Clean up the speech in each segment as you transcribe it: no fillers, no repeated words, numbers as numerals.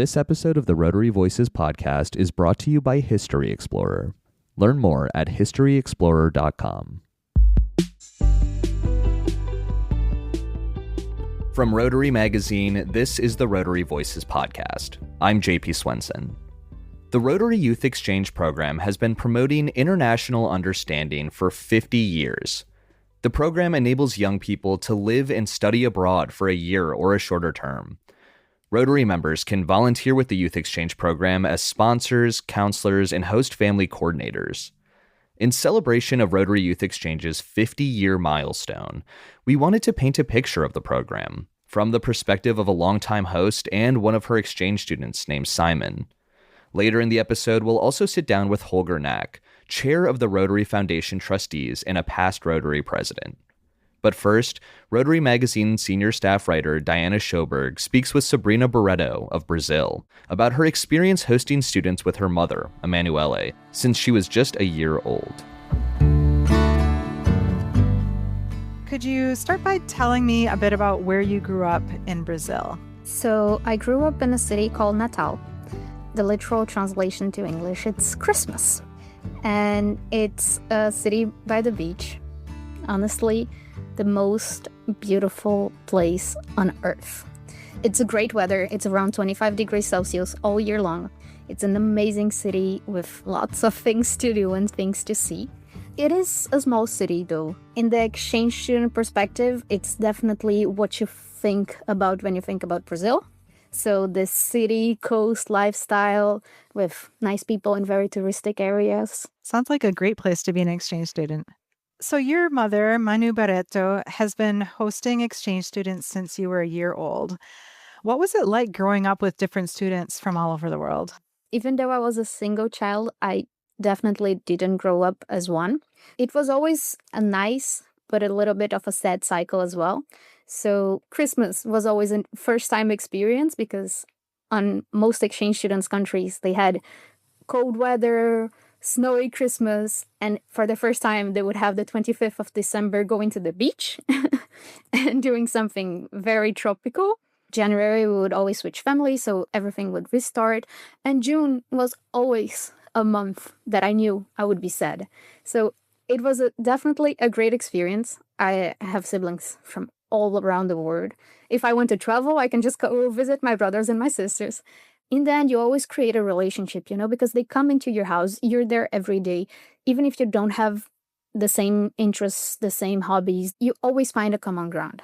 This episode of the Rotary Voices podcast is brought to you by History Explorer. Learn more at historyexplorer.com. From Rotary Magazine, this is the Rotary Voices podcast. I'm JP Swenson. The Rotary Youth Exchange program has been promoting international understanding for 50 years. The program enables young people to live and study abroad for a year or a shorter term. Rotary members can volunteer with the Youth Exchange program as sponsors, counselors, and host family coordinators. In celebration of Rotary Youth Exchange's 50-year milestone, we wanted to paint a picture of the program from the perspective of a longtime host and one of her exchange students named Simon. Later in the episode, we'll also sit down with Holger Knaack, chair of the Rotary Foundation Trustees and a past Rotary president. But first, Rotary Magazine senior staff writer Diana Schoberg speaks with Sabrina Barreto of Brazil about her experience hosting students with her mother, Emanuele, since she was just a year old. Could you start by telling me a bit about where you grew up in Brazil? So I grew up in a city called Natal. The literal translation to English, it's Christmas. And it's a city by the beach. Honestly, the most beautiful place on earth. It's a great weather. It's around 25 degrees Celsius all year long. It's an amazing city with lots of things to do and things to see. It is a small city though. In the exchange student perspective, it's definitely what you think about when you think about Brazil. So this city coast lifestyle with nice people in very touristic areas. Sounds like a great place to be an exchange student. So your mother, Manu Barreto, has been hosting exchange students since you were a year old. What was it like growing up with different students from all over the world? Even though I was a single child, I definitely didn't grow up as one. It was always a nice, but a little bit of a sad cycle as well. So Christmas was always a first-time experience because on most exchange students' countries, they had cold weather, snowy Christmas, and for the first time, they would have the 25th of December going to the beach and doing something very tropical. January, we would always switch families, so everything would restart. And June was always a month that I knew I would be sad. So it was definitely a great experience. I have siblings from all around the world. If I want to travel, I can just go visit my brothers and my sisters. In the end, you always create a relationship, because they come into your house, you're there every day. Even if you don't have the same interests, the same hobbies, you always find a common ground.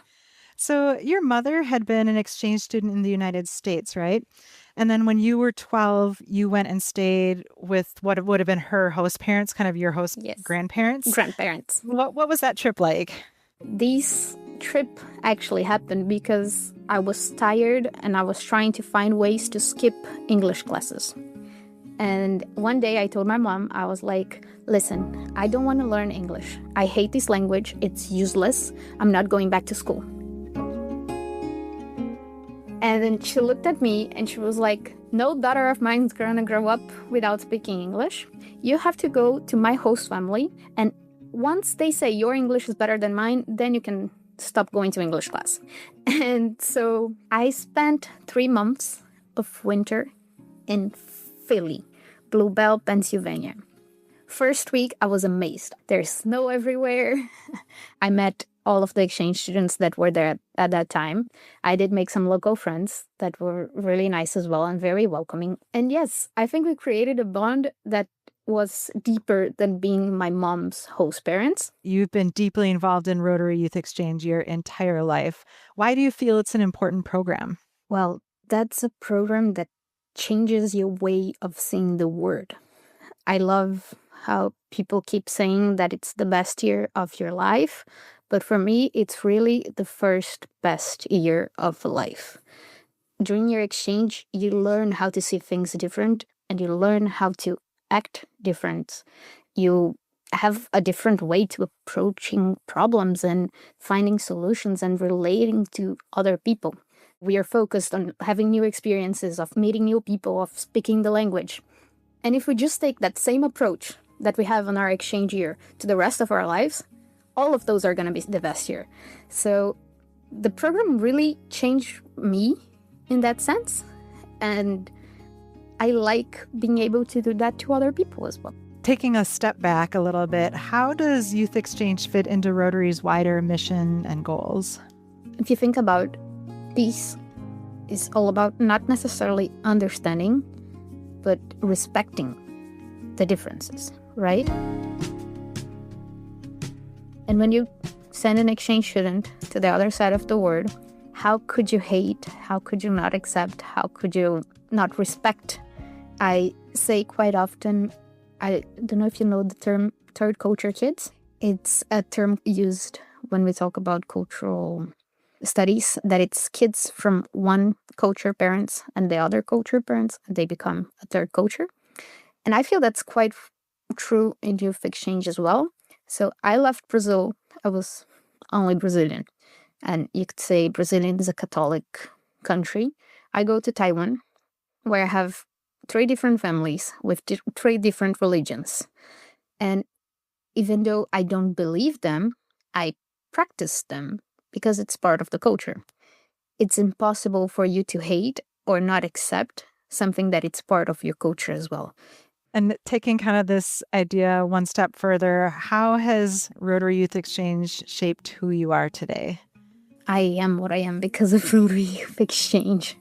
So your mother had been an exchange student in the United States, right? And then when you were 12, you went and stayed with what would have been her host parents, kind of your host grandparents? Grandparents. What was that trip like? This trip actually happened because I was tired and I was trying to find ways to skip English classes. And one day I told my mom, I was like, listen, I don't want to learn English. I hate this language. It's useless. I'm not going back to school. And then she looked at me and she was like, no daughter of mine is going to grow up without speaking English. You have to go to my host family. And once they say your English is better than mine, then you can stop going to English class. And so I spent 3 months of winter in Philly, Bluebell, Pennsylvania. First week, I was amazed. There's snow everywhere. I met all of the exchange students that were there at that time. I did make some local friends that were really nice as well and very welcoming. And yes, I think we created a bond that was deeper than being my mom's host parents. You've been deeply involved in Rotary Youth Exchange your entire life. Why do you feel it's an important program? Well, that's a program that changes your way of seeing the world. I love how people keep saying that it's the best year of your life, but for me, it's really the first best year of life. During your exchange, you learn how to see things different and you learn how to act different. You have a different way to approaching problems and finding solutions and relating to other people. We are focused on having new experiences, of meeting new people, of speaking the language. And if we just take that same approach that we have on our exchange year to the rest of our lives, all of those are going to be the best year. So the program really changed me in that sense. And I like being able to do that to other people as well. Taking a step back a little bit, how does Youth Exchange fit into Rotary's wider mission and goals? If you think about peace, is all about not necessarily understanding, but respecting the differences, right? And when you send an exchange student to the other side of the world, how could you hate? How could you not accept? How could you not respect? I say quite often, I don't know if you know the term third culture kids. It's a term used when we talk about cultural studies, that it's kids from one culture parents and the other culture parents, and they become a third culture. And I feel that's quite true in youth exchange as well. So I left Brazil. I was only Brazilian. And you could say Brazilian is a Catholic country. I go to Taiwan, where I have 3 different families with 3 different religions. And even though I don't believe them, I practice them because it's part of the culture. It's impossible for you to hate or not accept something that it's part of your culture as well. And taking kind of this idea one step further, how has Rotary Youth Exchange shaped who you are today? I am what I am because of Rotary Youth Exchange.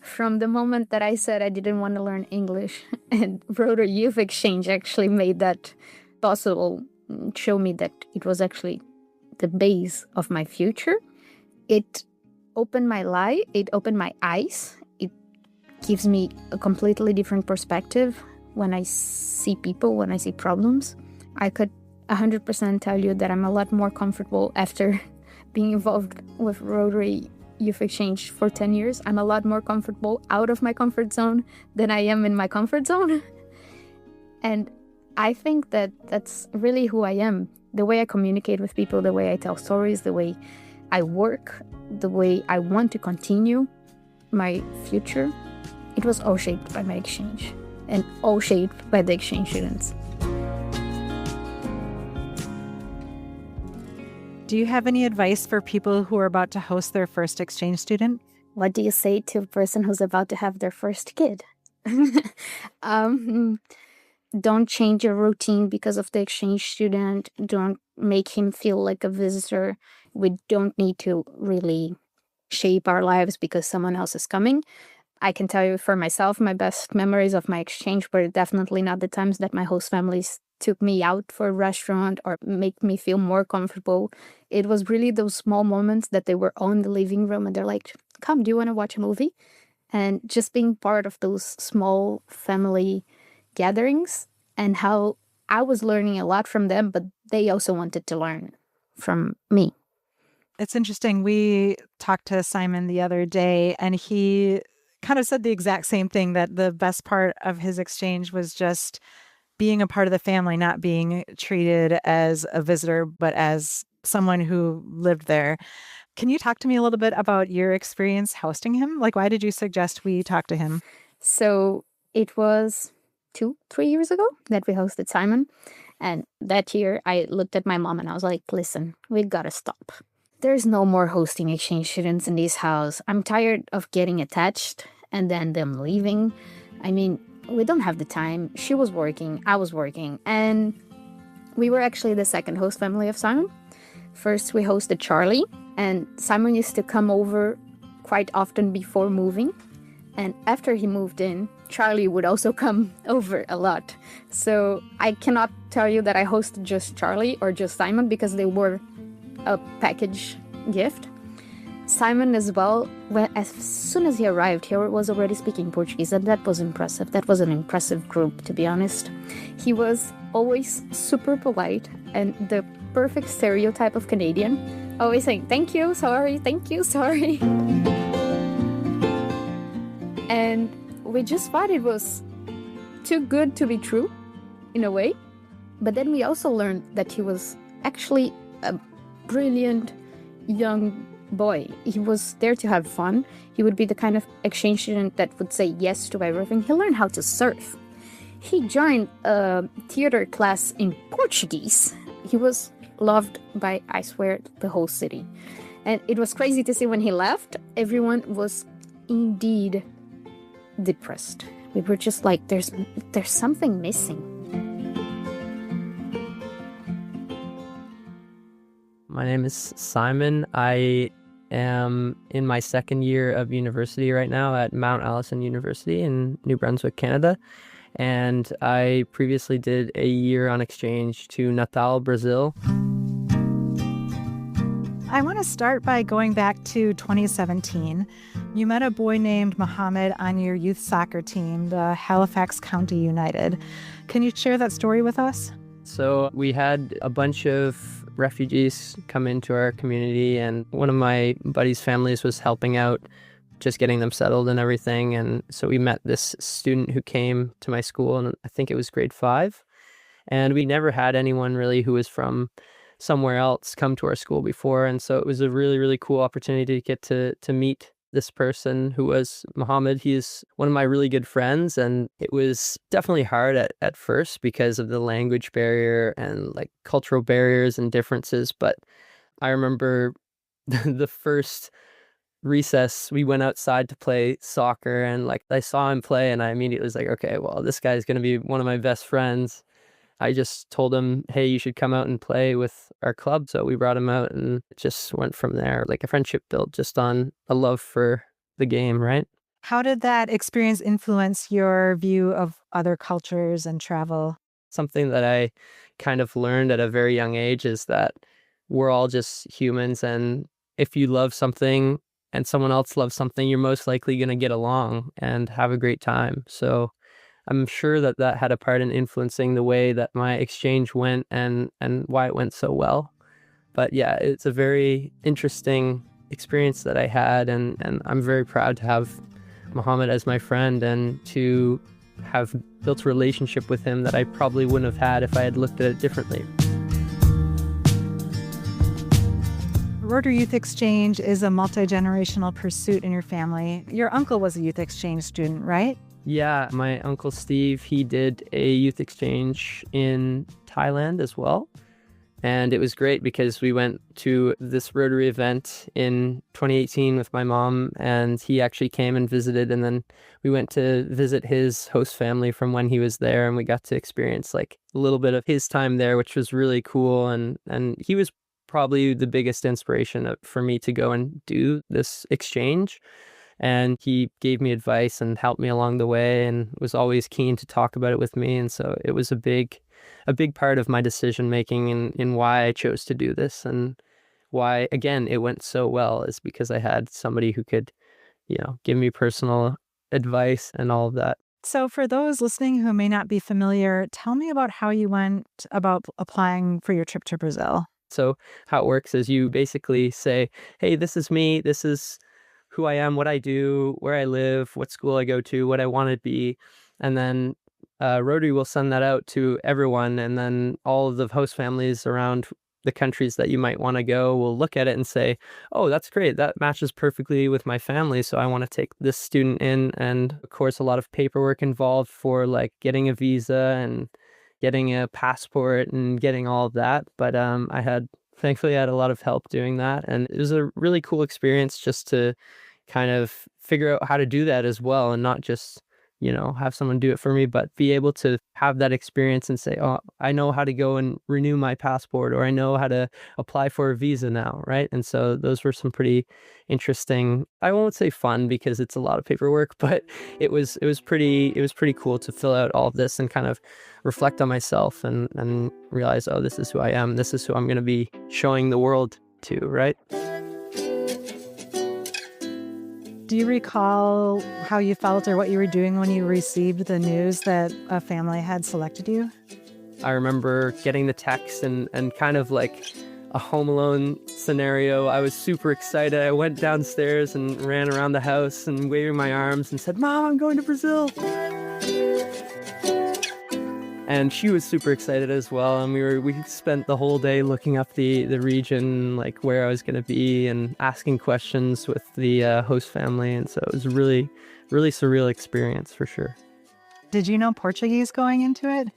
From the moment that I said I didn't want to learn English, and Rotary Youth Exchange actually made that possible, show me that it was actually the base of my future. It opened my life, it opened my eyes, it gives me a completely different perspective when I see people, when I see problems. I could 100% tell you that I'm a lot more comfortable after being involved with Rotary Youth Exchange for 10 years. I'm a lot more comfortable out of my comfort zone than I am in my comfort zone. And I think that that's really who I am. The way I communicate with people, the way I tell stories, the way I work, the way I want to continue my future, it was all shaped by my exchange and all shaped by the exchange students. Do you have any advice for people who are about to host their first exchange student? What do you say to a person who's about to have their first kid? Don't change your routine because of the exchange student. Don't make him feel like a visitor. We don't need to really shape our lives because someone else is coming. I can tell you for myself, my best memories of my exchange were definitely not the times that my host families took me out for a restaurant or make me feel more comfortable. It was really those small moments that they were on the living room and they're like, come, do you want to watch a movie? And just being part of those small family gatherings and how I was learning a lot from them, but they also wanted to learn from me. It's interesting. We talked to Simon the other day and he kind of said the exact same thing, that the best part of his exchange was just being a part of the family, not being treated as a visitor, but as someone who lived there. Can you talk to me a little bit about your experience hosting him? Like, why did you suggest we talk to him? So it was 2-3 years ago that we hosted Simon. And that year I looked at my mom and I was like, listen, we gotta stop. There's no more hosting exchange students in this house. I'm tired of getting attached and then them leaving. I mean, we don't have the time. She was working, I was working, and we were actually the second host family of Simon. First, we hosted Charlie, and Simon used to come over quite often before moving. And after he moved in, Charlie would also come over a lot. So I cannot tell you that I hosted just Charlie or just Simon because they were a package gift. Simon as well, as soon as he arrived, he was already speaking Portuguese, and that was impressive. That was an impressive group, to be honest. He was always super polite and the perfect stereotype of Canadian, always saying, thank you, sorry, And we just thought it was too good to be true, in a way. But then we also learned that he was actually a brilliant young boy. He was there to have fun. He would be the kind of exchange student that would say yes to everything. He learned how to surf. He joined a theater class in Portuguese. He was loved by, I swear, the whole city. And it was crazy to see when he left. Everyone was indeed depressed. We were just like, there's something missing. My name is Simon. I am in my second year of university right now at Mount Allison University in New Brunswick, Canada. And I previously did a year on exchange to Natal, Brazil. I want to start by going back to 2017. You met a boy named Mohammed on your youth soccer team, the Halifax County United. Can you share that story with us? So we had a bunch of refugees come into our community, and one of my buddy's families was helping out, just getting them settled and everything. And so we met this student who came to my school, and I think it was grade 5. And we never had anyone really who was from somewhere else come to our school before. And so it was a really, really cool opportunity to get to meet this person who was Mohammed. He's one of my really good friends, and it was definitely hard at first because of the language barrier and like cultural barriers and differences. But I remember the first recess, we went outside to play soccer, and like I saw him play and I immediately was like, okay, well, this guy's going to be one of my best friends. I just told him, hey, you should come out and play with our club. So we brought him out, and it just went from there. Like a friendship built just on a love for the game, right? How did that experience influence your view of other cultures and travel? Something that I kind of learned at a very young age is that we're all just humans. And if you love something and someone else loves something, you're most likely going to get along and have a great time. So I'm sure that that had a part in influencing the way that my exchange went and why it went so well. But yeah, it's a very interesting experience that I had, and I'm very proud to have Mohammed as my friend and to have built a relationship with him that I probably wouldn't have had if I had looked at it differently. Rotary Youth Exchange is a multi-generational pursuit in your family. Your uncle was a youth exchange student, right? Yeah, my uncle Steve, he did a youth exchange in Thailand as well. And it was great because we went to this Rotary event in 2018 with my mom, and he actually came and visited. And then we went to visit his host family from when he was there, and we got to experience like a little bit of his time there, which was really cool. And he was probably the biggest inspiration for me to go and do this exchange. And he gave me advice and helped me along the way and was always keen to talk about it with me. And so it was a big part of my decision making in why I chose to do this, and why, again, it went so well is because I had somebody who could, give me personal advice and all of that. So for those listening who may not be familiar, tell me about how you went about applying for your trip to Brazil. So how it works is you basically say, hey, this is me, this is who I am, what I do, where I live, what school I go to, what I want to be. And then Rotary will send that out to everyone. And then all of the host families around the countries that you might want to go will look at it and say, oh, that's great. That matches perfectly with my family. So I want to take this student in. And of course, a lot of paperwork involved for like getting a visa and getting a passport and getting all of that. But thankfully, I had a lot of help doing that. And it was a really cool experience just to kind of figure out how to do that as well, and not just, have someone do it for me, but be able to have that experience and say, oh, I know how to go and renew my passport, or I know how to apply for a visa now, right? And so those were some pretty interesting, I won't say fun because it's a lot of paperwork, but it was pretty cool to fill out all of this and kind of reflect on myself and realize, oh, this is who I am. This is who I'm going to be showing the world to, right? Do you recall how you felt or what you were doing when you received the news that a family had selected you? I remember getting the text and kind of like a Home Alone scenario. I was super excited. I went downstairs and ran around the house and waving my arms and said, Mom, I'm going to Brazil. And she was super excited as well. And we spent the whole day looking up the region, like where I was going to be, and asking questions with the host family. And so it was a really, really surreal experience for sure. Did you know Portuguese going into it?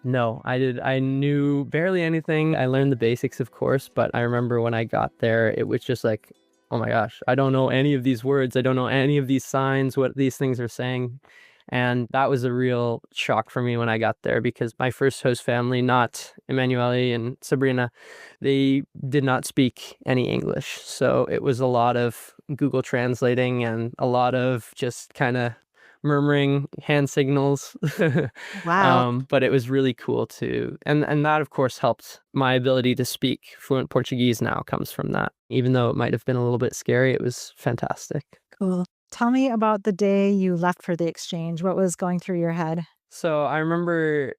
No, I knew barely anything. I learned the basics, of course, but I remember when I got there, it was just like oh my gosh, I don't know any of these words. I don't know any of these signs, what these things are saying. And that was a real shock for me when I got there, because my first host family, not Emanuele and Sabrina, they did not speak any English. So it was a lot of Google translating and a lot of just kind of murmuring hand signals. Wow. But it was really cool too. And that, of course, helped. My ability to speak fluent Portuguese now comes from that. Even though it might have been a little bit scary, it was fantastic. Cool. Tell me about the day you left for the exchange. What was going through your head? So I remember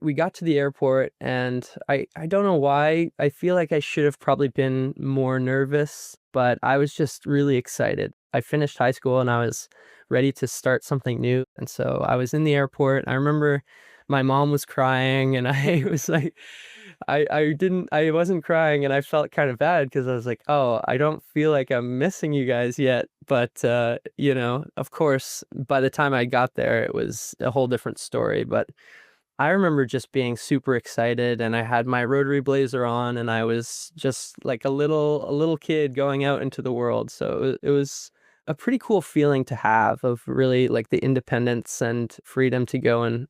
we got to the airport, and I don't know why. I feel like I should have probably been more nervous, but I was just really excited. I finished high school and I was ready to start something new. And so I was in the airport. I remember my mom was crying, and I was like, I wasn't crying, and I felt kind of bad because I was like, oh, I don't feel like I'm missing you guys yet. But, of course, by the time I got there, it was a whole different story. But I remember just being super excited, and I had my Rotary blazer on, and I was just like a little kid going out into the world. So it was a pretty cool feeling to have, of really like the independence and freedom to go and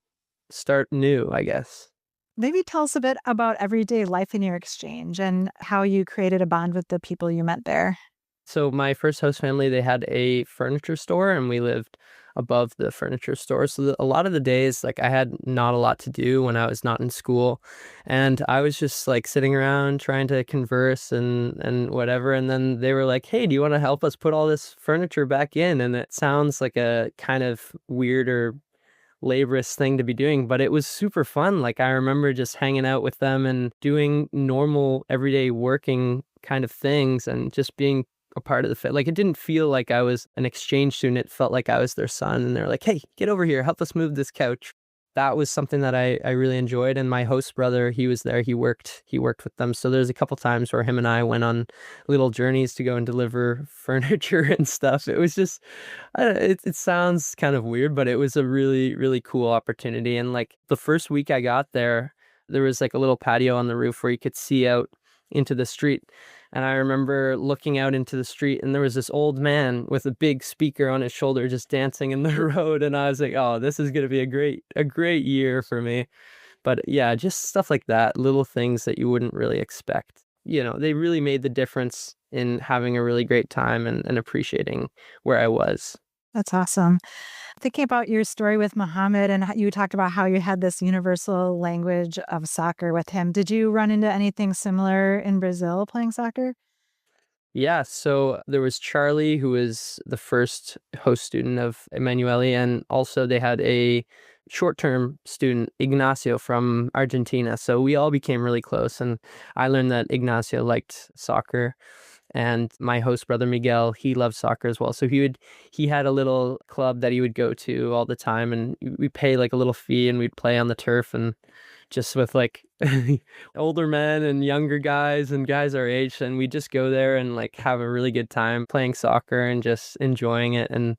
start new, I guess. Maybe tell us a bit about everyday life in your exchange and how you created a bond with the people you met there. So my first host family, they had a furniture store, and we lived above the furniture store. So a lot of the days, like, I had not a lot to do when I was not in school, and I was just like sitting around trying to converse and whatever. And then they were like, "Hey, do you want to help us put all this furniture back in?" And it sounds like a kind of weird or laborious thing to be doing, but it was super fun. Like, I remember just hanging out with them and doing normal everyday working kind of things, and just being a part of the like, it didn't feel like I was an exchange student. It felt like I was their son, and they're like, "Hey, get over here, help us move this couch." That was something that I really enjoyed. And my host brother, he was there. He worked with them. So there's a couple times where him and I went on little journeys to go and deliver furniture and stuff. It was just, it sounds kind of weird, but it was a really, really cool opportunity. And like the first week I got there, there was like a little patio on the roof where you could see out into the street. And I remember looking out into the street, and there was this old man with a big speaker on his shoulder just dancing in the road. And I was like, oh, this is going to be a great year for me. But yeah, just stuff like that, little things that you wouldn't really expect. They really made the difference in having a really great time and appreciating where I was. That's awesome. Thinking about your story with Muhammad, and you talked about how you had this universal language of soccer with him. Did you run into anything similar in Brazil playing soccer? Yeah, so there was Charlie, who was the first host student of Emanuele, and also they had a short-term student, Ignacio, from Argentina. So we all became really close, and I learned that Ignacio liked soccer. And my host brother Miguel, he loved soccer as well. So he had a little club that he would go to all the time, and we pay like a little fee, and we'd play on the turf, and just with like older men and younger guys and guys our age, and we just go there and like have a really good time playing soccer and just enjoying it. And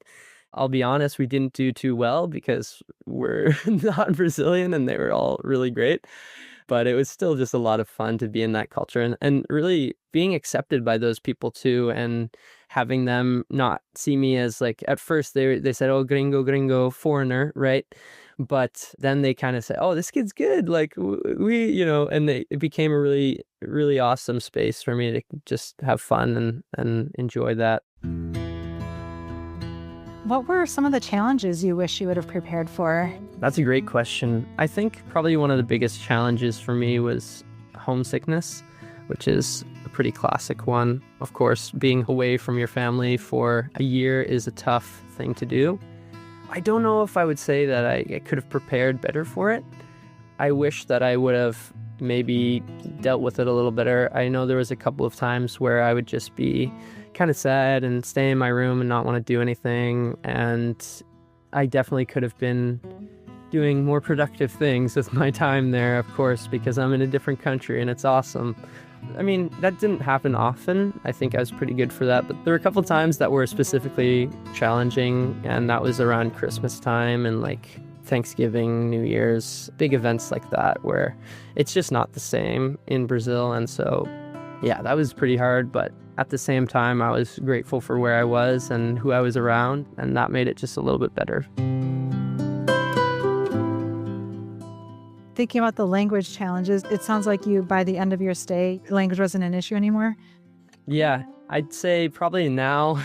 I'll be honest, we didn't do too well because we're not Brazilian, and they were all really great. But it was still just a lot of fun to be in that culture, and really being accepted by those people too, and having them not see me as like, at first they said, "Oh, gringo, foreigner," right? But then they kind of say, "Oh, this kid's good." Like and it became a really, really awesome space for me to just have fun and enjoy that. What were some of the challenges you wish you would have prepared for? That's a great question. I think probably one of the biggest challenges for me was homesickness, which is a pretty classic one. Of course, being away from your family for a year is a tough thing to do. I don't know if I would say that I could have prepared better for it. I wish that I would have maybe dealt with it a little better. I know there was a couple of times where I would just be kind of sad and stay in my room and not want to do anything. And I definitely could have been doing more productive things with my time there, of course, because I'm in a different country and it's awesome. I mean, that didn't happen often. I think I was pretty good for that. But there were a couple of times that were specifically challenging, and that was around Christmas time and like Thanksgiving, New Year's, big events like that, where it's just not the same in Brazil. And so, yeah, that was pretty hard. But at the same time, I was grateful for where I was and who I was around, and that made it just a little bit better. Thinking about the language challenges, it sounds like you, by the end of your stay, language wasn't an issue anymore. Yeah, I'd say probably now,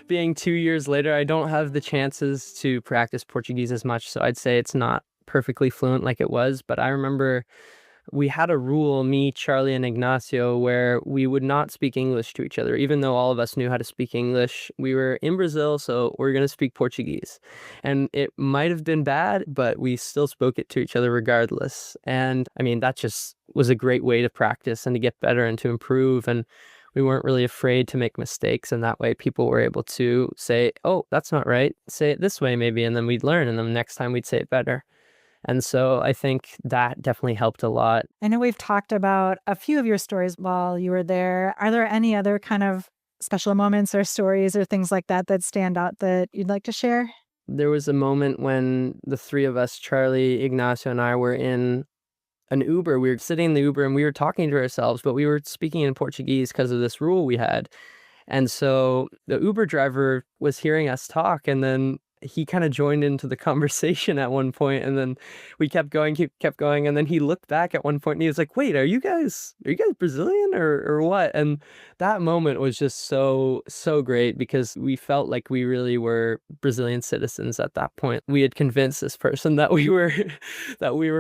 being 2 years later, I don't have the chances to practice Portuguese as much. So I'd say it's not perfectly fluent like it was. But I remember we had a rule, me, Charlie, and Ignacio, where we would not speak English to each other. Even though all of us knew how to speak English, we were in Brazil, so we're going to speak Portuguese. And it might have been bad, but we still spoke it to each other regardless. And I mean, that just was a great way to practice and to get better and to improve. And we weren't really afraid to make mistakes. And that way people were able to say, oh, that's not right. Say it this way, maybe. And then we'd learn. And then the next time we'd say it better. And so I think that definitely helped a lot. I know we've talked about a few of your stories while you were there. Are there any other kind of special moments or stories or things like that that stand out that you'd like to share? There was a moment when the three of us, Charlie, Ignacio, and I, were in an Uber. We were sitting in the Uber and we were talking to ourselves, but we were speaking in Portuguese because of this rule we had. And so the Uber driver was hearing us talk, and then he kind of joined into the conversation at one point, and then we kept going, and then he looked back at one point and he was like, wait, are you guys Brazilian or what? And that moment was just so great, because we felt like we really were Brazilian citizens at that point. We had convinced this person that we were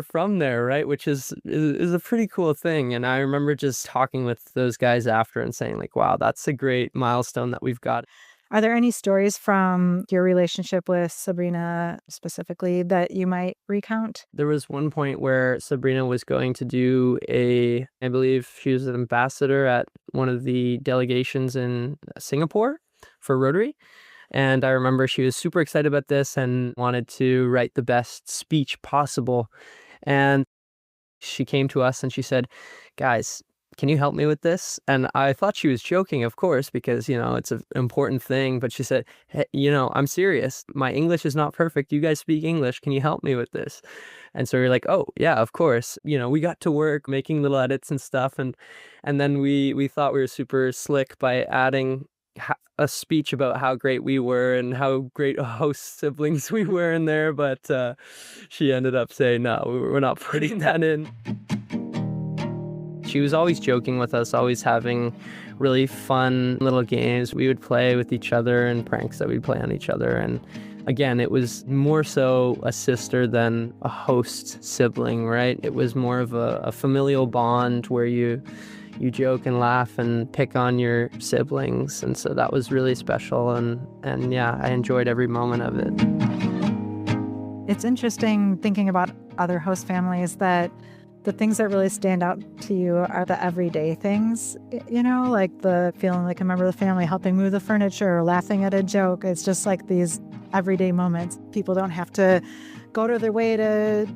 from there, right? Which is a pretty cool thing. And I remember just talking with those guys after and saying like, wow, that's a great milestone that we've got. Are there any stories from your relationship with Sabrina specifically that you might recount? There was one point where Sabrina was going to do I believe she was an ambassador at one of the delegations in Singapore for Rotary. And I remember she was super excited about this and wanted to write the best speech possible. And she came to us and she said, guys, can you help me with this? And I thought she was joking, of course, because, it's an important thing. But she said, hey, I'm serious. My English is not perfect. You guys speak English. Can you help me with this? And so we were like, oh, yeah, of course. We got to work making little edits and stuff. And then we thought we were super slick by adding a speech about how great we were and how great host siblings we were in there. But she ended up saying, no, we're not putting that in. She was always joking with us, always having really fun little games we would play with each other and pranks that we'd play on each other. And again, it was more so a sister than a host sibling, right? It was more of a familial bond where you joke and laugh and pick on your siblings. And so that was really special. And yeah, I enjoyed every moment of it. It's interesting thinking about other host families that the things that really stand out to you are the everyday things, like the feeling like a member of the family, helping move the furniture, or laughing at a joke. It's just like these everyday moments. People don't have to go to their way to,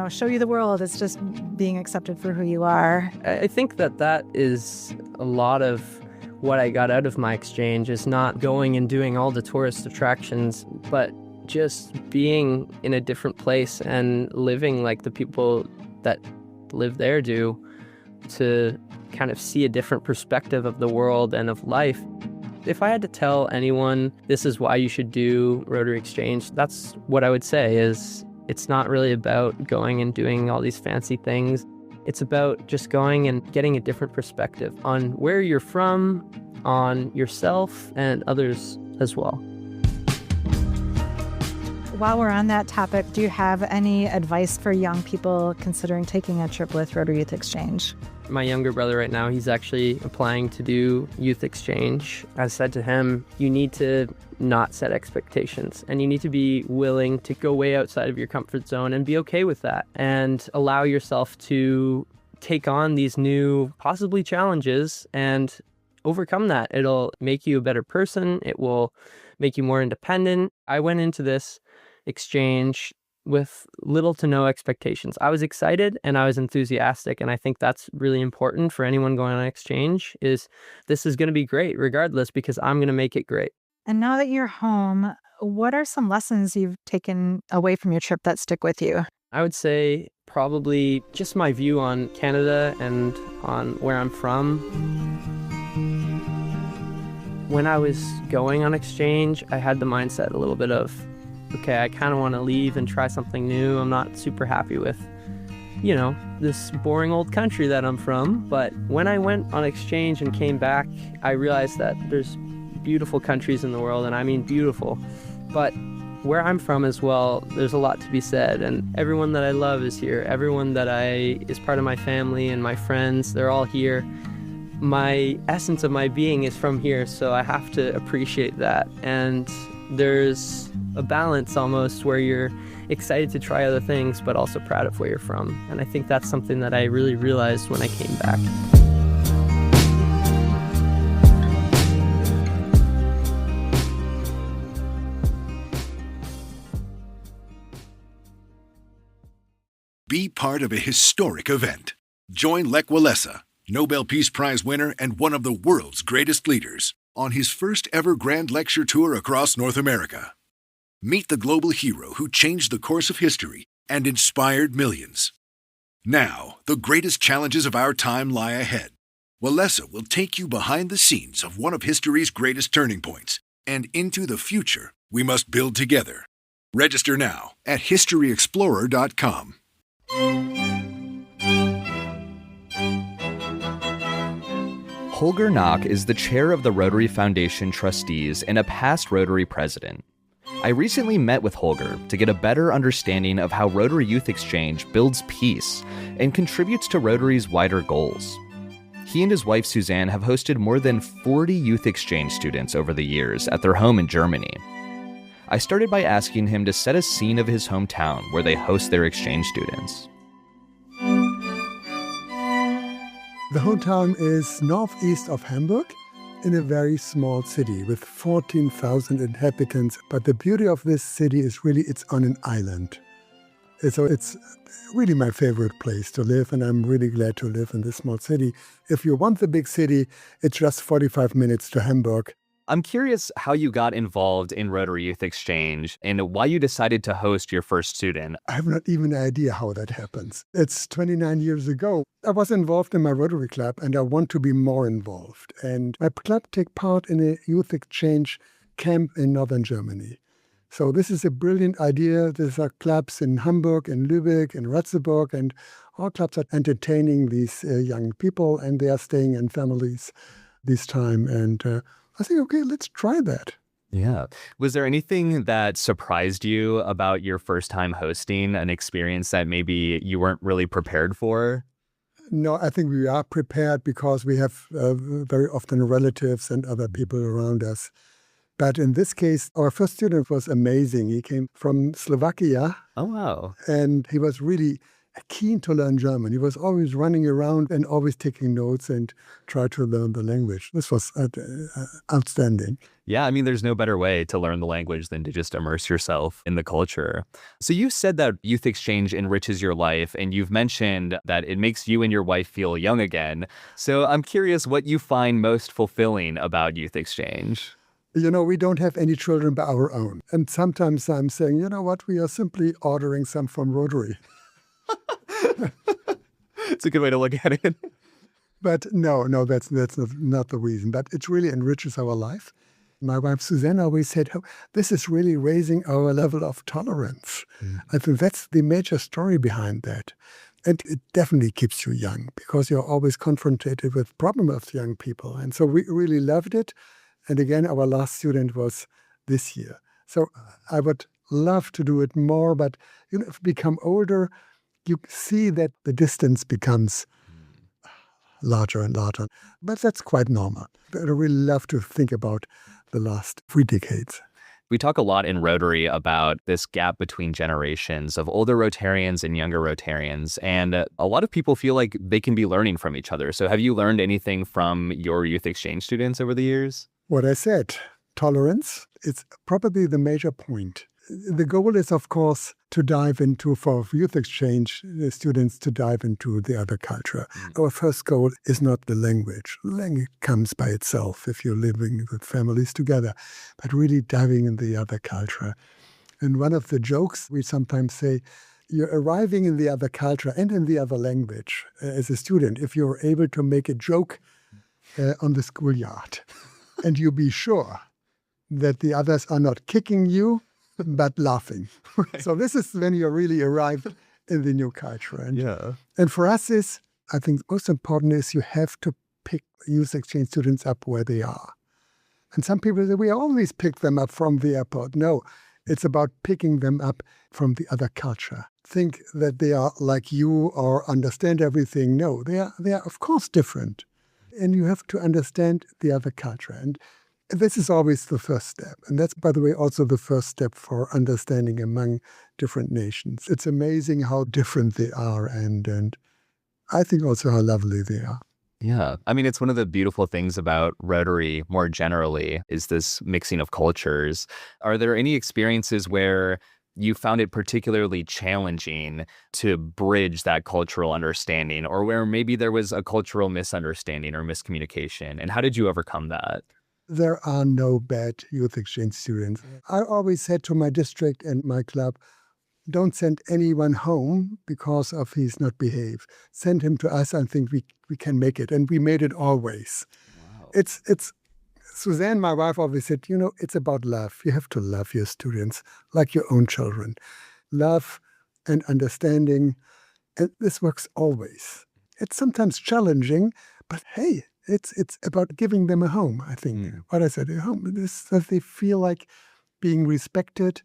show you the world. It's just being accepted for who you are. I think that is a lot of what I got out of my exchange, is not going and doing all the tourist attractions, but just being in a different place and living like the people that live there do, to kind of see a different perspective of the world and of life. If I had to tell anyone this is why you should do Rotary Exchange, that's what I would say. Is it's not really about going and doing all these fancy things. It's about just going and getting a different perspective on where you're from, on yourself and others as well. While we're on that topic, do you have any advice for young people considering taking a trip with Rotary Youth Exchange? My younger brother right now, he's actually applying to do Youth Exchange. I said to him, you need to not set expectations, and you need to be willing to go way outside of your comfort zone and be okay with that, and allow yourself to take on these new, possibly challenges, and overcome that. It'll make you a better person. It will make you more independent. I went into this exchange with little to no expectations. I was excited and I was enthusiastic, and I think that's really important for anyone going on exchange. Is this is going to be great regardless, because I'm going to make it great. And now that you're home, what are some lessons you've taken away from your trip that stick with you? I would say probably just my view on Canada and on where I'm from. When I was going on exchange, I had the mindset a little bit of, okay, I kind of want to leave and try something new. I'm not super happy with, this boring old country that I'm from. But when I went on exchange and came back, I realized that there's beautiful countries in the world, and I mean beautiful. But where I'm from as well, there's a lot to be said, and everyone that I love is here. Everyone that is part of my family and my friends, they're all here. My essence of my being is from here, so I have to appreciate that. And there's a balance almost where you're excited to try other things, but also proud of where you're from. And I think that's something that I really realized when I came back. Be part of a historic event. Join Lech Walesa, Nobel Peace Prize winner and one of the world's greatest leaders, on his first ever grand lecture tour across North America. Meet the global hero who changed the course of history and inspired millions. Now, the greatest challenges of our time lie ahead. Walesa will take you behind the scenes of one of history's greatest turning points and into the future we must build together. Register now at historyexplorer.com. Holger Knaack is the chair of the Rotary Foundation Trustees and a past Rotary president. I recently met with Holger to get a better understanding of how Rotary Youth Exchange builds peace and contributes to Rotary's wider goals. He and his wife Susanne have hosted more than 40 youth exchange students over the years at their home in Germany. I started by asking him to set a scene of his hometown where they host their exchange students. The hometown is northeast of Hamburg in a very small city with 14,000 inhabitants. But the beauty of this city is really it's on an island. So it's really my favorite place to live, and I'm really glad to live in this small city. If you want the big city, it's just 45 minutes to Hamburg. I'm curious how you got involved in Rotary Youth Exchange and why you decided to host your first student. I have not even an idea how that happens. It's 29 years ago. I was involved in my Rotary Club, and I want to be more involved. And my club take part in a youth exchange camp in northern Germany. So this is a brilliant idea. There are clubs in Hamburg, in Lübeck, in Ratzeburg, and all clubs are entertaining these young people, and they are staying in families this time. And I think, okay, let's try that. Yeah. Was there anything that surprised you about your first time hosting, an experience that maybe you weren't really prepared for? No, I think we are prepared because we have very often relatives and other people around us. But in this case, our first student was amazing. He came from Slovakia. Oh, wow. And he was really keen to learn German. He was always running around and always taking notes and try to learn the language. This was outstanding. Yeah, I mean, there's no better way to learn the language than to just immerse yourself in the culture. So you said that youth exchange enriches your life, and you've mentioned that it makes you and your wife feel young again. So I'm curious what you find most fulfilling about youth exchange. You know, we don't have any children by our own. And sometimes I'm saying, you know what, we are simply ordering some from Rotary. It's a good way to look at it. But no, that's not the reason. But it really enriches our life. My wife Susanne always said, oh, this is really raising our level of tolerance. I think that's the major story behind that. And it definitely keeps you young because you're always confronted with problems of young people. And so we really loved it. And again, our last student was this year. So I would love to do it more, but if you become older, you see that the distance becomes larger and larger. But that's quite normal. But I really love to think about the last 3 decades. We talk a lot in Rotary about this gap between generations of older Rotarians and younger Rotarians. And a lot of people feel like they can be learning from each other. So have you learned anything from your youth exchange students over the years? What I said, tolerance, it's probably the major point. The goal is, of course, to dive into, for youth exchange students, to dive into the other culture. Our first goal is not the language. The language comes by itself if you're living with families together, but really diving in the other culture. And one of the jokes we sometimes say, you're arriving in the other culture and in the other language as a student if you're able to make a joke on the schoolyard. and you be sure that the others are not kicking you, but laughing. Right. So this is when you really arrive in the new culture. And for us I think most important is you have to pick youth exchange students up where they are. And some people say, we always pick them up from the airport. No, it's about picking them up from the other culture. Think that they are like you or understand everything. No, they are of course different. And you have to understand the other culture. And this is always the first step. And that's, by the way, also the first step for understanding among different nations. It's amazing how different they are and I think also how lovely they are. Yeah. I mean, it's one of the beautiful things about Rotary more generally is this mixing of cultures. Are there any experiences where you found it particularly challenging to bridge that cultural understanding, or where maybe there was a cultural misunderstanding or miscommunication? And how did you overcome that? There are no bad youth exchange students. I always said to my district and my club, don't send anyone home because of he's not behaved. Send him to us. I think we can make it. And we made it always. Wow. It's Susanne, my wife, always said, it's about love. You have to love your students like your own children. Love and understanding. And this works always. It's sometimes challenging, but hey, it's about giving them a home, I think. What I said, a home, that they feel like being respected.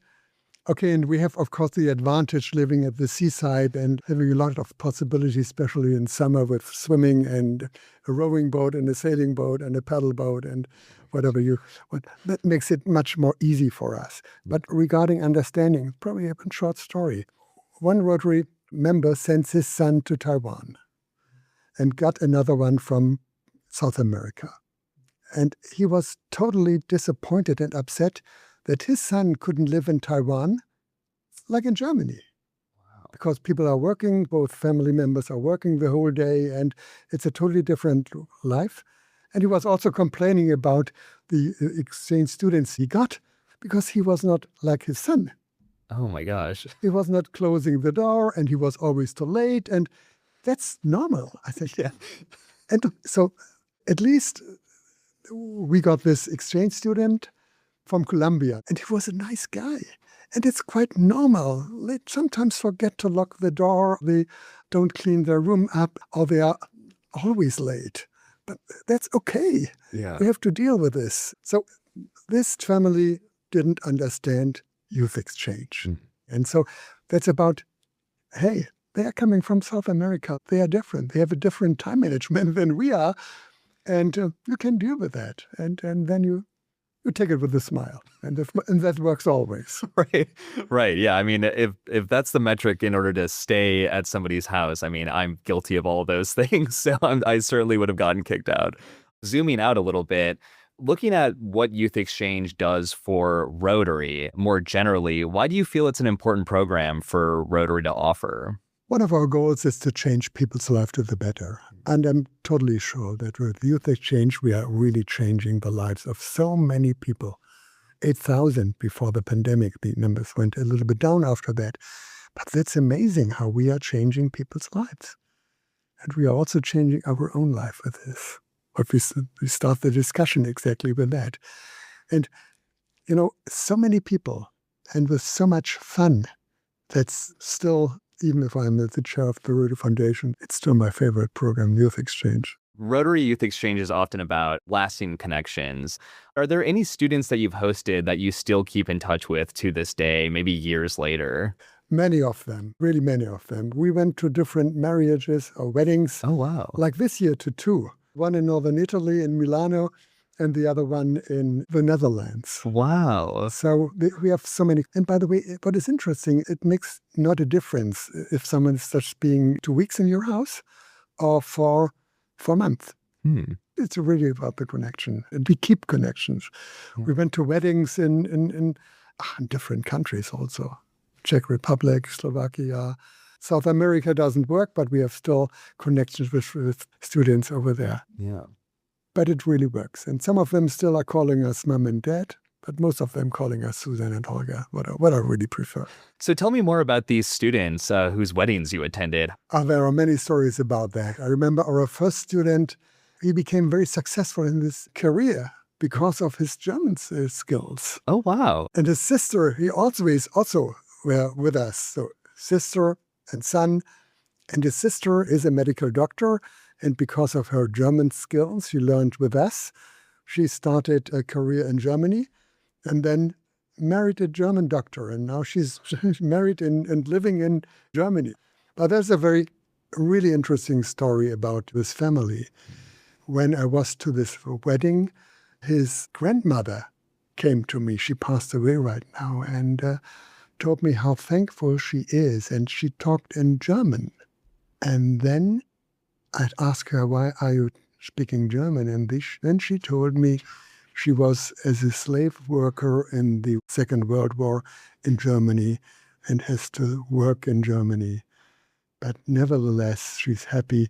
Okay, and we have, of course, the advantage living at the seaside and having a lot of possibilities, especially in summer with swimming and a rowing boat and a sailing boat and a paddle boat and whatever you want. That makes it much more easy for us. But regarding understanding, probably a short story. One Rotary member sends his son to Taiwan and got another one from South America. And he was totally disappointed and upset that his son couldn't live in Taiwan like in Germany. Wow. Because people are working, both family members are working the whole day, and it's a totally different life. And he was also complaining about the exchange students he got because he was not like his son. Oh my gosh. He was not closing the door and he was always too late. And that's normal, I think. Yeah. And so at least we got this exchange student from Colombia, and he was a nice guy. And it's quite normal. They sometimes forget to lock the door, they don't clean their room up, or they are always late. But that's okay. Yeah. We have to deal with this. So this family didn't understand youth exchange. And so that's about, hey, they are coming from South America. They are different. They have a different time management than we are. And you can deal with that. And then you take it with a smile, and that works always. Right. Yeah. I mean, if that's the metric in order to stay at somebody's house, I mean, I'm guilty of all of those things. So I certainly would have gotten kicked out. Zooming out a little bit, looking at what Youth Exchange does for Rotary more generally, why do you feel it's an important program for Rotary to offer? One of our goals is to change people's life to the better. And I'm totally sure that with Youth Exchange, we are really changing the lives of so many people. 8,000 before the pandemic. The numbers went a little bit down after that. But that's amazing how we are changing people's lives. And we are also changing our own life with this. But we start the discussion exactly with that. And, so many people and with so much fun, that's still, even if I'm the chair of the Rotary Foundation, it's still my favorite program, Youth Exchange. Rotary Youth Exchange is often about lasting connections. Are there any students that you've hosted that you still keep in touch with to this day, maybe years later? Many of them, really many of them. We went to different marriages or weddings. Oh, wow. Like this year to two. One in northern Italy, in Milano, and the other one in the Netherlands. Wow. So we have so many. And by the way, what is interesting, it makes not a difference if someone is just being 2 weeks in your house or for a month. It's really about the connection. And we keep connections. We went to weddings in different countries also. Czech Republic, Slovakia. South America doesn't work, but we have still connections with students over there. Yeah. But it really works. And some of them still are calling us mom and dad, but most of them calling us Susanne and Holger, what I really prefer. So tell me more about these students whose weddings you attended. There are many stories about that. I remember our first student, he became very successful in his career. because of his German skills. Oh, wow. And his sister, he also were with us. So sister and son. And his sister is a medical doctor. And because of her German skills, she learned with us. She started a career in Germany and then married a German doctor. And now she's married and living in Germany. But there's a really interesting story about this family. When I was to this wedding, his grandmother came to me. She passed away right now and told me how thankful she is. And she talked in German. And then I'd ask her, why are you speaking German? And then she told me she was as a slave worker in the Second World War in Germany and has to work in Germany. But nevertheless, she's happy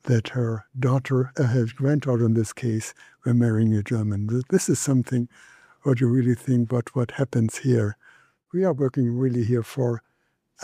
that her granddaughter in this case, were marrying a German. This is something what you really think what happens here. We are working really here for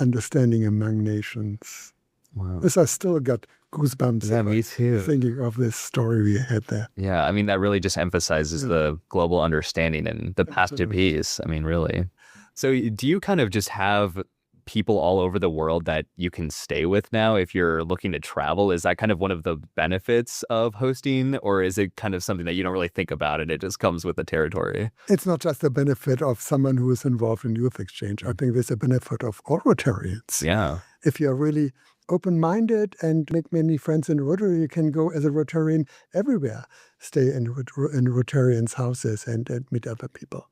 understanding among nations. Wow. This I still got goosebumps. Yeah, me too. Thinking of this story we had there. Yeah, I mean, that really just emphasizes the global understanding and the path to peace. I mean, really. So do you kind of just have people all over the world that you can stay with now if you're looking to travel? Is that kind of one of the benefits of hosting, or is it kind of something that you don't really think about and it just comes with the territory? It's not just the benefit of someone who is involved in youth exchange. I think there's a benefit of all Rotarians. Yeah. If you're really open-minded and make many friends in Rotary, you can go as a Rotarian everywhere, stay in Rotarians' houses and meet other people.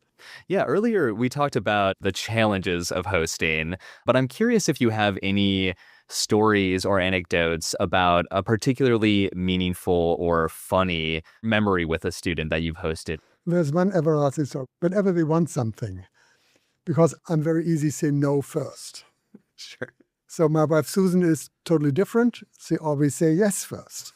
Yeah, earlier we talked about the challenges of hosting, but I'm curious if you have any stories or anecdotes about a particularly meaningful or funny memory with a student that you've hosted. There's one everlasting story. Whenever they want something, because I'm very easy to say no first. Sure. So my wife Susanne is totally different. She always say yes first.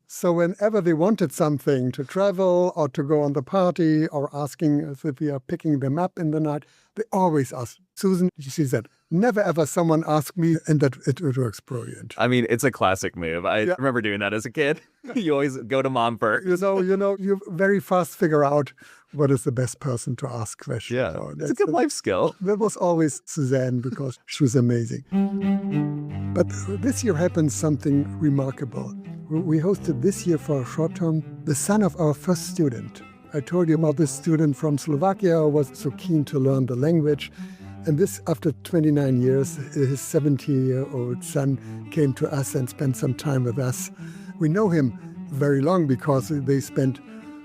So whenever they wanted something to travel or to go on the party or asking us if we are picking them up in the night, they always ask. Susanne, she said, never ever someone asked me, and that it works brilliant. I mean, it's a classic move. I remember doing that as a kid. You always go to mom first. You very fast figure out what is the best person to ask questions. Yeah, So it's a good life skill. That was always Susanne because she was amazing. But this year happened something remarkable. We hosted this year for a short term the son of our first student. I told you about this student from Slovakia who was so keen to learn the language. And this, after 29 years, his 70-year-old son came to us and spent some time with us. We know him very long because they spent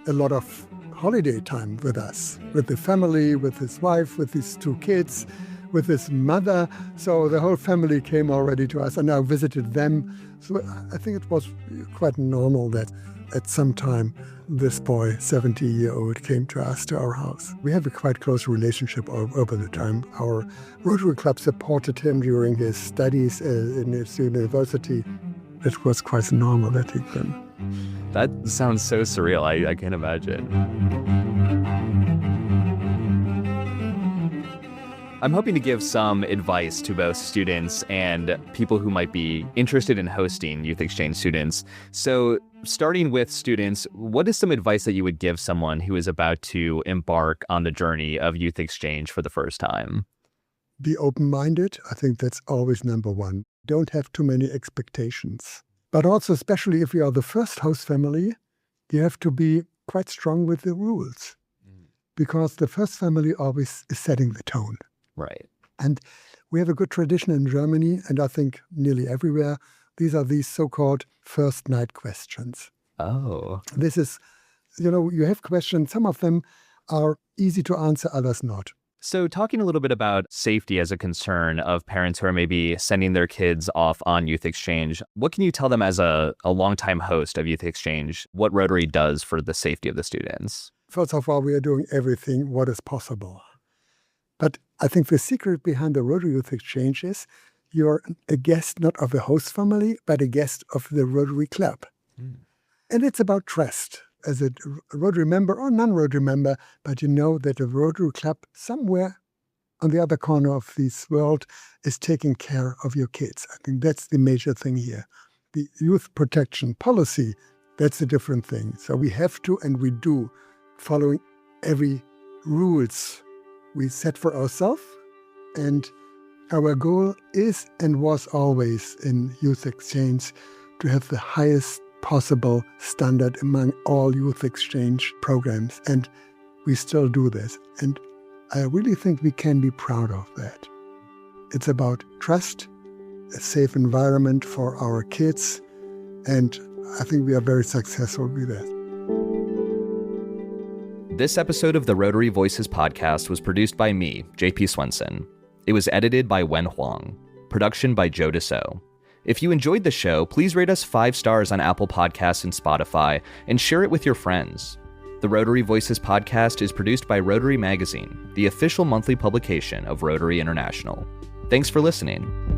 a lot of holiday time with us, with the family, with his wife, with his two kids, with his mother. So the whole family came already to us and I visited them. So I think it was quite normal that at some time this boy, 70-year-old, came to us, to our house. We have a quite close relationship over the time. Our Rotary Club supported him during his studies in his university. It was quite normal that he came. That sounds so surreal. I can't imagine. I'm hoping to give some advice to both students and people who might be interested in hosting youth exchange students. So starting with students, what is some advice that you would give someone who is about to embark on the journey of youth exchange for the first time? Be open-minded. I think that's always number one. Don't have too many expectations. But also, especially if you are the first host family, you have to be quite strong with the rules. Because the first family always is setting the tone. Right. And we have a good tradition in Germany, and I think nearly everywhere. These are these so-called first night questions. Oh. This is, you have questions. Some of them are easy to answer, others not. So talking a little bit about safety as a concern of parents who are maybe sending their kids off on youth exchange, what can you tell them as a longtime host of youth exchange, what Rotary does for the safety of the students? First of all, we are doing everything what is possible. But I think the secret behind the Rotary Youth Exchange is you're a guest not of a host family, but a guest of the Rotary Club. And it's about trust. As a Rotary member or non-Rotary member, but you know that a Rotary Club somewhere on the other corner of this world is taking care of your kids. I think that's the major thing here. The youth protection policy, that's a different thing. So we have to and we do following every rules we set for ourselves. And our goal is and was always in Youth Exchange to have the highest possible standard among all Youth Exchange programs. And we still do this. And I really think we can be proud of that. It's about trust, a safe environment for our kids, and I think we are very successful with that. This episode of the Rotary Voices podcast was produced by me, JP Swenson. It was edited by Wen Huang. Production by Joe Dassault. If you enjoyed the show, please rate us 5 stars on Apple Podcasts and Spotify, and share it with your friends. The Rotary Voices podcast is produced by Rotary Magazine, the official monthly publication of Rotary International. Thanks for listening.